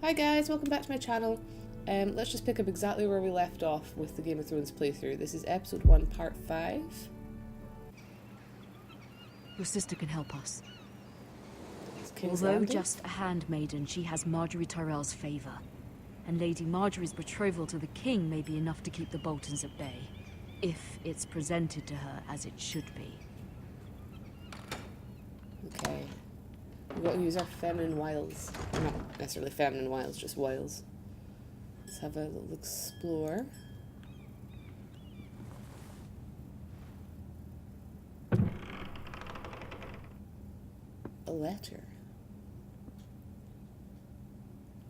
Hi guys, welcome back to my channel. Let's just pick up exactly where we left off with the Game of Thrones playthrough. This is episode 1, part 5. Your sister can help us. King's Although Landing? just a handmaiden, she has Marjorie Tyrell's favour. And Lady Marjorie's betrothal to the king may be enough to keep the Boltons at bay. If it's presented to her as it should be. Okay. We've got to use our feminine wiles. Or not necessarily feminine wiles, just wiles. Let's have a little explore. A letter.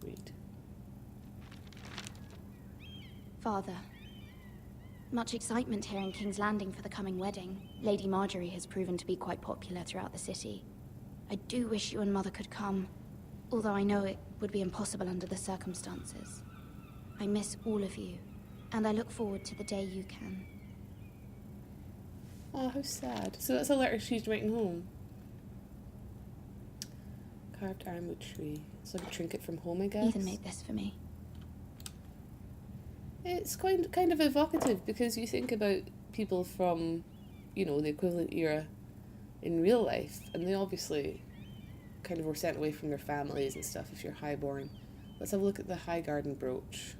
Read. Father, much excitement here in King's Landing for the coming wedding. Lady Marjorie has proven to be quite popular throughout the city. I do wish you and Mother could come, although I know it would be impossible under the circumstances. I miss all of you, and I look forward to the day you can. Oh, how sad. So that's a letter she's writing home. Carved ironwood tree. It's like a trinket from home, I guess. Ethan made this for me. It's kind of evocative because you think about people from, you know, the equivalent era in real life, and they obviously kind of were sent away from their families and stuff if you're highborn. Let's have a look at the High Garden brooch.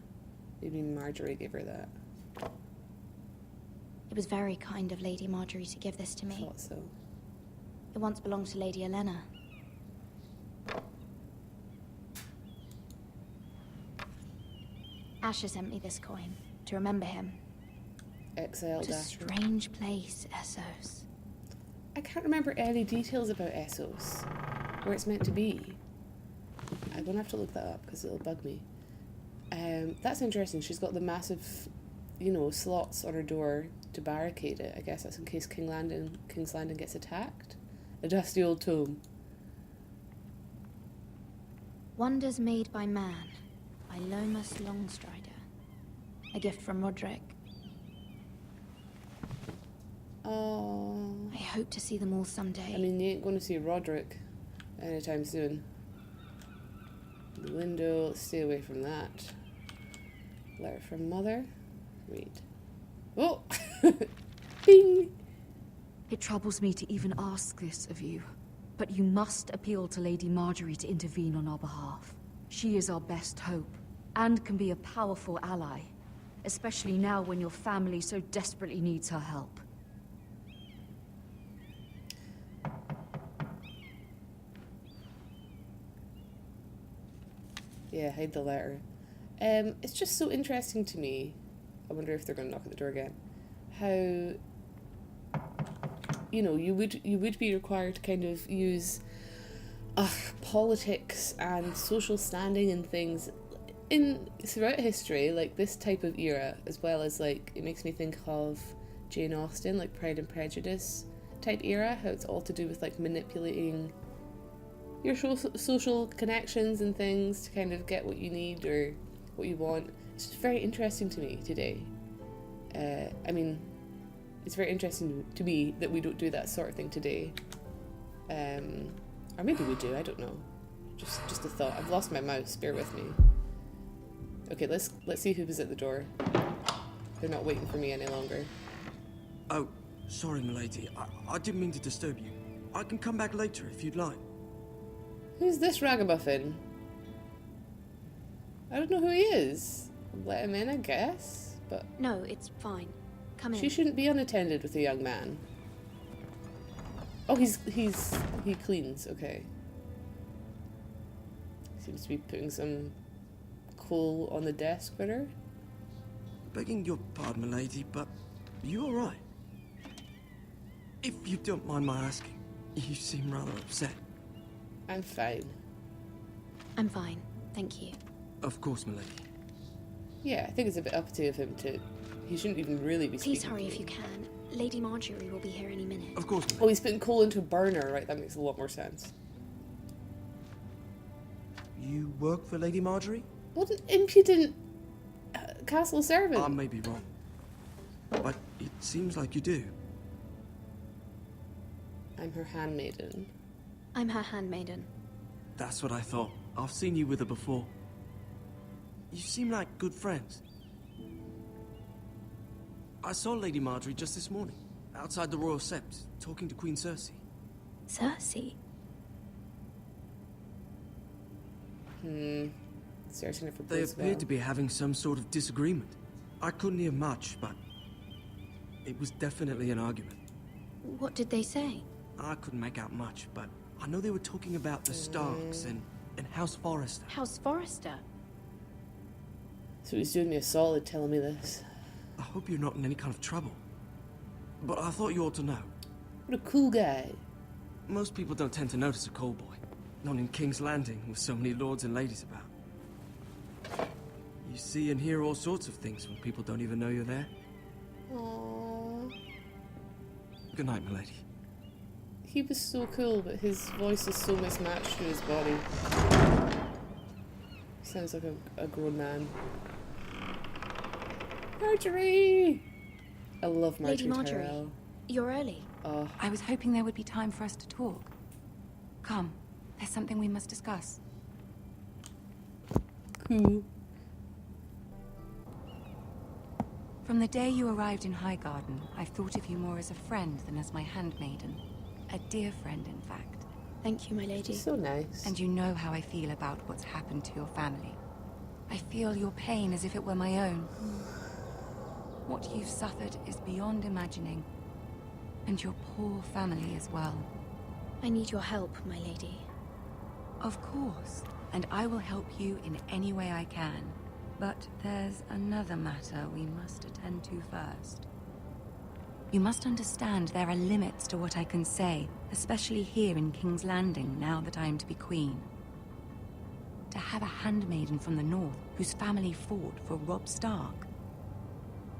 Maybe Marjorie gave her that. It was very kind of Lady Marjorie to give this to I me. thought so. It once belonged to Lady Elena. Asher sent me this coin to remember him. Exile What a Dasher. strange place, Essos. I can't remember any details about Essos, where it's meant to be. I'm gonna have to look that up because it'll bug me. That's interesting. She's got the massive, you know, slots on her door to barricade it. I guess that's in case King's Landing gets attacked. A dusty old tome. Wonders Made by Man by Lomas Longstrider. A gift from Roderick. Oh. I hope to see them all someday. I mean, you ain't going to see Roderick anytime soon. The window, stay away from that. Letter from Mother. Read. Oh! Bing! It troubles me to even ask this of you, but you must appeal to Lady Marjorie to intervene on our behalf. She is our best hope, and can be a powerful ally, especially now when your family so desperately needs her help. Yeah, hide the letter. It's just so interesting to me. I wonder if they're going to knock at the door again. How, you know, you would be required to kind of use politics and social standing and things throughout history, like this type of era, as well as, like, it makes me think of Jane Austen, like Pride and Prejudice type era, how it's all to do with, like, manipulating your social connections and things to kind of get what you need or what you want. It's just very interesting to me today. I mean, it's very interesting to me that we don't do that sort of thing today. Or maybe we do, I don't know. Just a thought. I've lost my mouse, bear with me. Okay, let's see who was at the door. They're not waiting for me any longer. Oh, sorry, milady. I didn't mean to disturb you. I can come back later if you'd like. Who's this ragamuffin? I don't know who he is. Let him in, I guess. But No, it's fine. Come in. she shouldn't be unattended with a young man. Oh, he cleans. Okay. Seems to be putting some coal on the desk for her. Begging your pardon, milady, but you all right? If you don't mind my asking, you seem rather upset. I'm fine. I'm fine, thank you. Of course, milady. Yeah, I think it's a bit uppity of him to... He shouldn't even really be speaking Please hurry to if me. you can. Lady Marjorie will be here any minute. Of course, Oh, milady. he's putting coal into a burner, right? That makes a lot more sense. You work for Lady Marjorie? What an impudent castle servant. I may be wrong, but it seems like you do. I'm her handmaiden. I'm her handmaiden. That's what I thought. I've seen you with her before. You seem like good friends. I saw Lady Marjorie just this morning, outside the Royal Sept, talking to Queen Cersei. Cersei? Cersei never They plays appeared well. to be having some sort of disagreement. I couldn't hear much, but it was definitely an argument. What did they say? I couldn't make out much, but I know they were talking about the Starks and House Forrester. House Forrester? So he's doing me a solid telling me this. I hope you're not in any kind of trouble. But I thought you ought to know. What a cool guy. Most people don't tend to notice a call boy. Not in King's Landing, with so many lords and ladies about. You see and hear all sorts of things when people don't even know you're there. Aww. Good night, milady. He was so cool, but his voice is so mismatched to his body. He sounds like a grown man. Marjorie! I love Marjorie Lady Marjorie, Tyrell. you're early. Oh, I was hoping there would be time for us to talk. Come, there's something we must discuss. cool. From the day you arrived in Highgarden, I've thought of you more as a friend than as my handmaiden. A dear friend, in fact. Thank you, my lady. She's so nice. And you know how I feel about what's happened to your family. I feel your pain as if it were my own. What you've suffered is beyond imagining. And your poor family as well. I need your help, my lady. Of course. And I will help you in any way I can. But there's another matter we must attend to first. You must understand there are limits to what I can say, especially here in King's Landing, now that I am to be queen. To have a handmaiden from the north whose family fought for Robb Stark.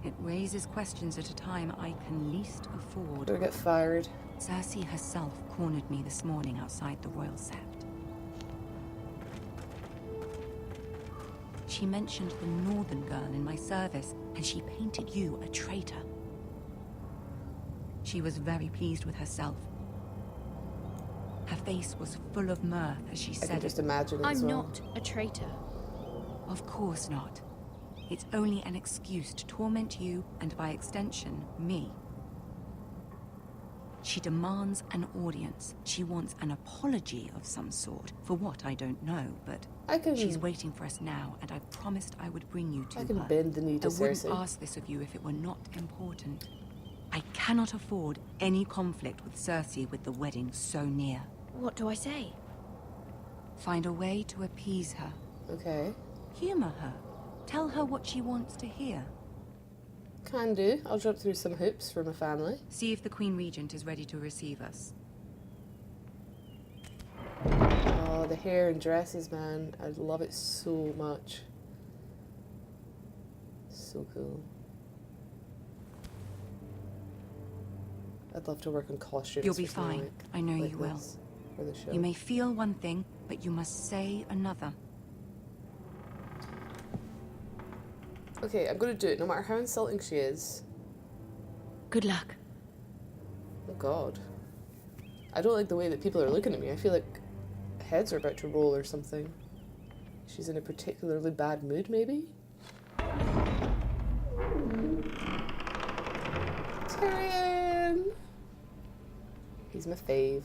It raises questions at a time I can least afford. Or get fired. Cersei herself cornered me this morning outside the Royal Sept. She mentioned the northern girl in my service, and she painted you a traitor. She was very pleased with herself. Her face was full of mirth as she I can said just it. imagine it as I'm well. not a traitor. Of course not. It's only an excuse to torment you, and by extension, me. She demands an audience. She wants an apology of some sort. For what, I don't know, but I can. she's waiting for us now, and I promised I would bring you to I can her. bend the knee to I wouldn't Cersei. ask this of you if it were not important. I cannot afford any conflict with Cersei with the wedding so near. What do I say? Find a way to appease her. Okay. Humor her. Tell her what she wants to hear. Can do. I'll jump through some hoops for my family. See if the Queen Regent is ready to receive us. Oh, the hair and dresses, man. I love it so much. So cool. I'd love to work on costumes. You'll be for something fine. I know like you will. this for the show. You may feel one thing, but you must say another. Okay, I'm gonna do it, no matter how insulting she is. Good luck. Oh god. I don't like the way that people are looking at me. I feel like heads are about to roll or something. She's in a particularly bad mood, maybe? Tyrion! He's my fave.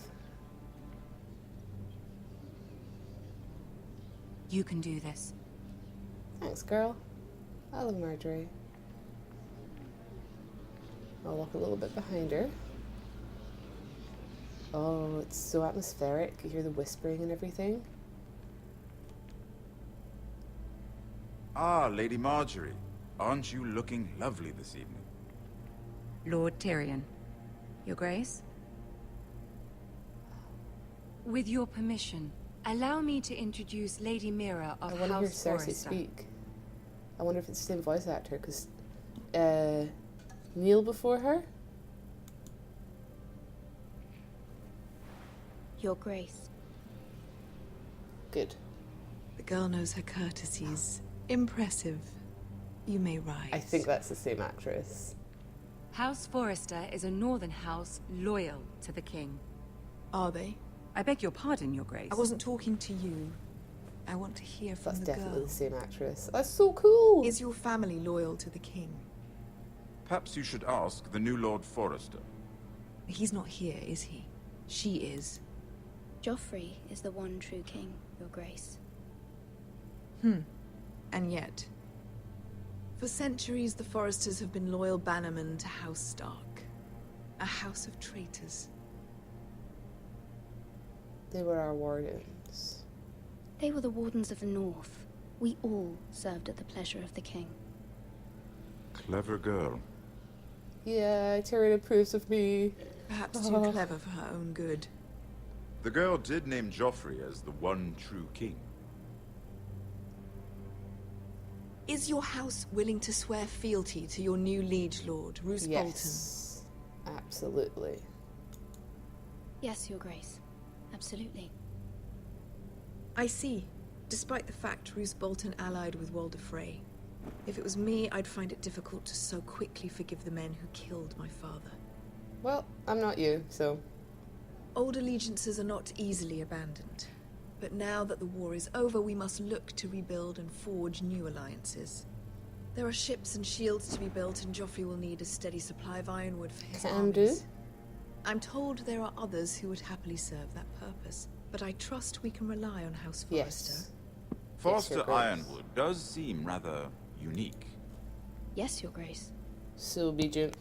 You can do this. Thanks, girl. I love Marjorie. I'll walk a little bit behind her. Oh, it's so atmospheric. You hear the whispering and everything. Ah, Lady Marjorie. Aren't you looking lovely this evening? Lord Tyrion. Your Grace? With your permission, allow me to introduce Lady Mira I of want to hear House Cersei Forrester. speak. I wonder if it's the same voice actor, because Neil before her? Your Grace. Good. The girl knows her courtesies. Impressive. You may rise. I think that's the same actress. House Forrester is a northern house loyal to the king. Are they? I beg your pardon, Your Grace. I wasn't talking to you. I want to hear from That's the definitely girl. the same actress. That's so cool. Is your family loyal to the king? Perhaps you should ask the new Lord Forrester. He's not here, is he? She is. Joffrey is the one true king, Your Grace. And yet, for centuries the Forresters have been loyal bannermen to House Stark. A house of traitors. They were our wardens. They were the Wardens of the North. We all served at the pleasure of the king. Clever girl. Yeah, Tyrion approves of me. Perhaps too clever for her own good. The girl did name Joffrey as the one true king. Is your house willing to swear fealty to your new liege lord, Roose Yes, absolutely. Yes, Your Grace. Absolutely. Bolton? I see. Despite the fact Roose Bolton allied with Walder Frey. If it was me, I'd find it difficult to so quickly forgive the men who killed my father. Well, I'm not you, so... Old allegiances are not easily abandoned. But now that the war is over, we must look to rebuild and forge new alliances. There are ships and shields to be built, and Joffrey will need a steady supply of ironwood for his Can do. armies. I'm told there are others who would happily serve that purpose, but I trust we can rely on House Forrester. Yes. Forrester Your Grace. Ironwood does seem rather unique. Yes, Your Grace. So obedient.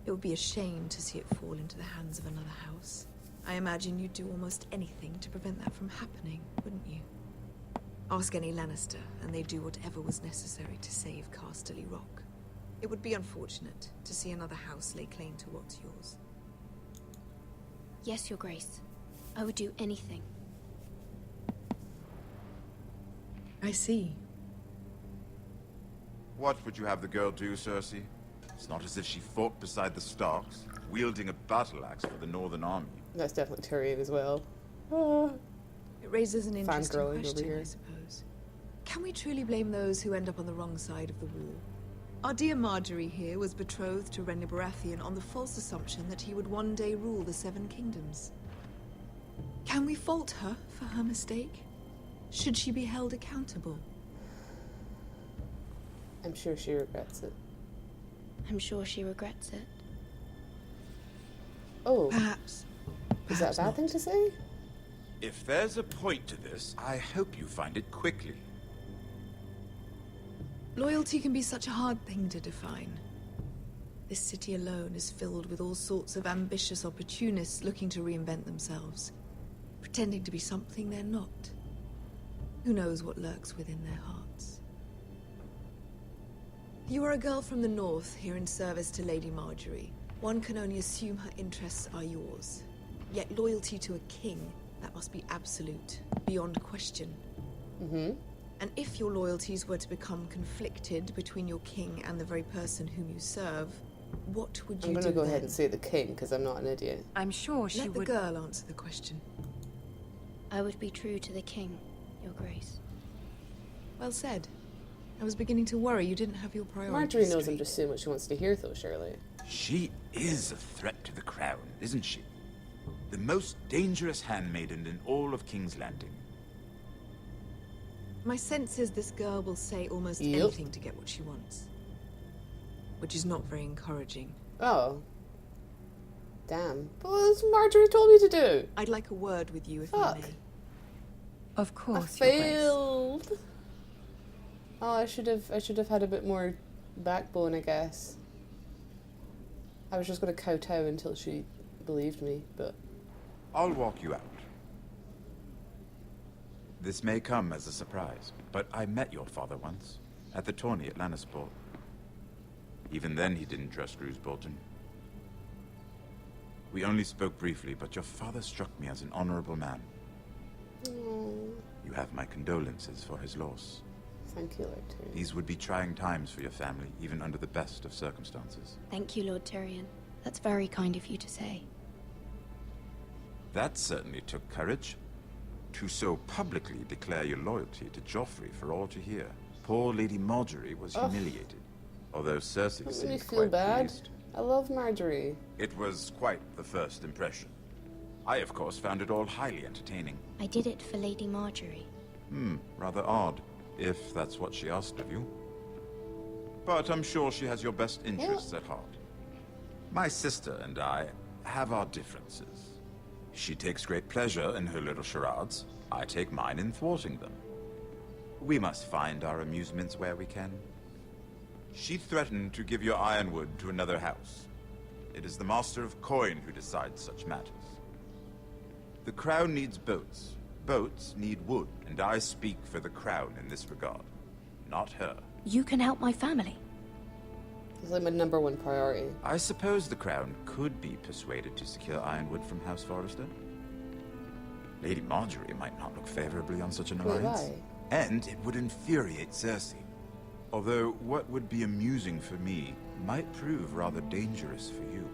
It would be a shame to see it fall into the hands of another house. I imagine you'd do almost anything to prevent that from happening, wouldn't you? Ask any Lannister, and they'd do whatever was necessary to save Casterly Rock. It would be unfortunate to see another house lay claim to what's yours. Yes, Your Grace. I would do anything. I see. What would you have the girl do, Cersei? It's not as if she fought beside the Starks, wielding a battle axe for the Northern Army. That's definitely Tyrion as well. Ah. It raises an interesting Fangirling over question, here. I suppose. Can we truly blame those who end up on the wrong side of the war? Our dear Marjorie here was betrothed to Renly Baratheon on the false assumption that he would one day rule the Seven Kingdoms. Can we fault her for her mistake? Should she be held accountable? I'm sure she regrets it. I'm sure she regrets it. Oh, Perhaps. is that a bad not. thing to say? If there's a point to this, I hope you find it quickly. Loyalty can be such a hard thing to define. This city alone is filled with all sorts of ambitious opportunists looking to reinvent themselves, pretending to be something they're not. Who knows what lurks within their hearts? You are a girl from the north, here in service to Lady Marjorie. One can only assume her interests are yours. Yet loyalty to a king, that must be absolute, beyond question. And if your loyalties were to become conflicted between your king and the very person whom you serve, what would you I'm do gonna go then? ahead and say the king, because I'm not an idiot. I'm sure she Let the would... girl answer the question. I would be true to the king, Your Grace. Well said. I was beginning to worry you didn't have your priorities Marjorie knows I'm straight. just saying what she wants to hear, though, surely. She is a threat to the crown, isn't she? The most dangerous handmaiden in all of King's Landing. My sense is this girl will say almost Yep. anything to get what she wants. Which is not very encouraging. Oh. Damn. But what Marjorie told me to do? I'd like a word with you if Fuck. I may. Of I course, Your Grace. failed. Oh, I should have had a bit more backbone, I guess. I was just gonna kowtow until she believed me, but I'll walk you out. This may come as a surprise, but I met your father once, at the tourney at Lannisport. Even then he didn't trust Roose Bolton. We only spoke briefly, but your father struck me as an honorable man. You have my condolences for his loss. thank you, Lord Tyrion. These would be trying times for your family, even under the best of circumstances. Thank you, Lord Tyrion. That's very kind of you to say. That certainly took courage. To so publicly declare your loyalty to Joffrey for all to hear. Poor Lady Marjorie was humiliated, although Cersei Doesn't make me seemed feel quite bad. pleased. I love Marjorie. It was quite the first impression. I, of course, found it all highly entertaining. I did it for Lady Marjorie. Rather odd, if that's what she asked of you. But I'm sure she has your best interests at heart. My sister and I have our differences. She takes great pleasure in her little charades. I take mine in thwarting them. We must find our amusements where we can. She threatened to give your ironwood to another house. It is the Master of Coin who decides such matters. The crown needs boats. Boats need wood, and I speak for the crown in this regard, not her. You can help my family. It's like my #1 priority. I suppose the crown could be persuaded to secure ironwood from House Forrester. Lady Marjorie might not look favorably on such an Wait, alliance. why? And it would infuriate Cersei. Although what would be amusing for me might prove rather dangerous for you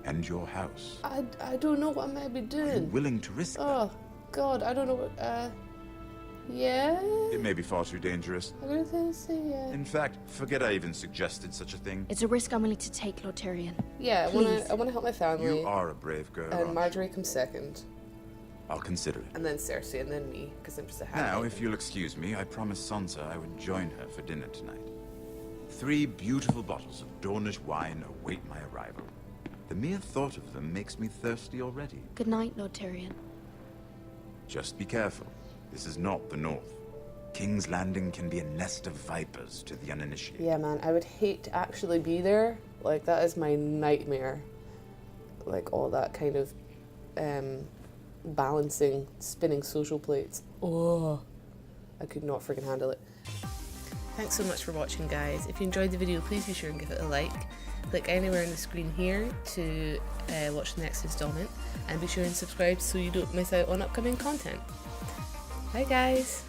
and your house. I don't know what I might be Are you doing. willing to risk that? Oh, God, I don't know what, yeah? It may be far too dangerous. I'm gonna say yeah. In fact, forget I even suggested such a thing. It's a risk I'm willing to take, Lord Tyrion. Yeah, Please. I wanna help my family. You are a brave girl, And aren't you? Marjorie comes second. I'll consider it. And then Cersei, and then me, because I'm just a happy. Now, if you'll excuse me, I promised Sansa I would join her for dinner tonight. 3 beautiful bottles of Dornish wine await my arrival. The mere thought of them makes me thirsty already. Good night, Lord Tyrion. Just be careful. This is not the North. King's Landing can be a nest of vipers to the uninitiated. Yeah, man, I would hate to actually be there. Like, that is my nightmare. Like, all that kind of, balancing, spinning social plates. Oh, I could not freaking handle it. Thanks so much for watching, guys. If you enjoyed the video, please be sure and give it a like. Click anywhere on the screen here to watch the next installment, and be sure and subscribe so you don't miss out on upcoming content. Bye, guys.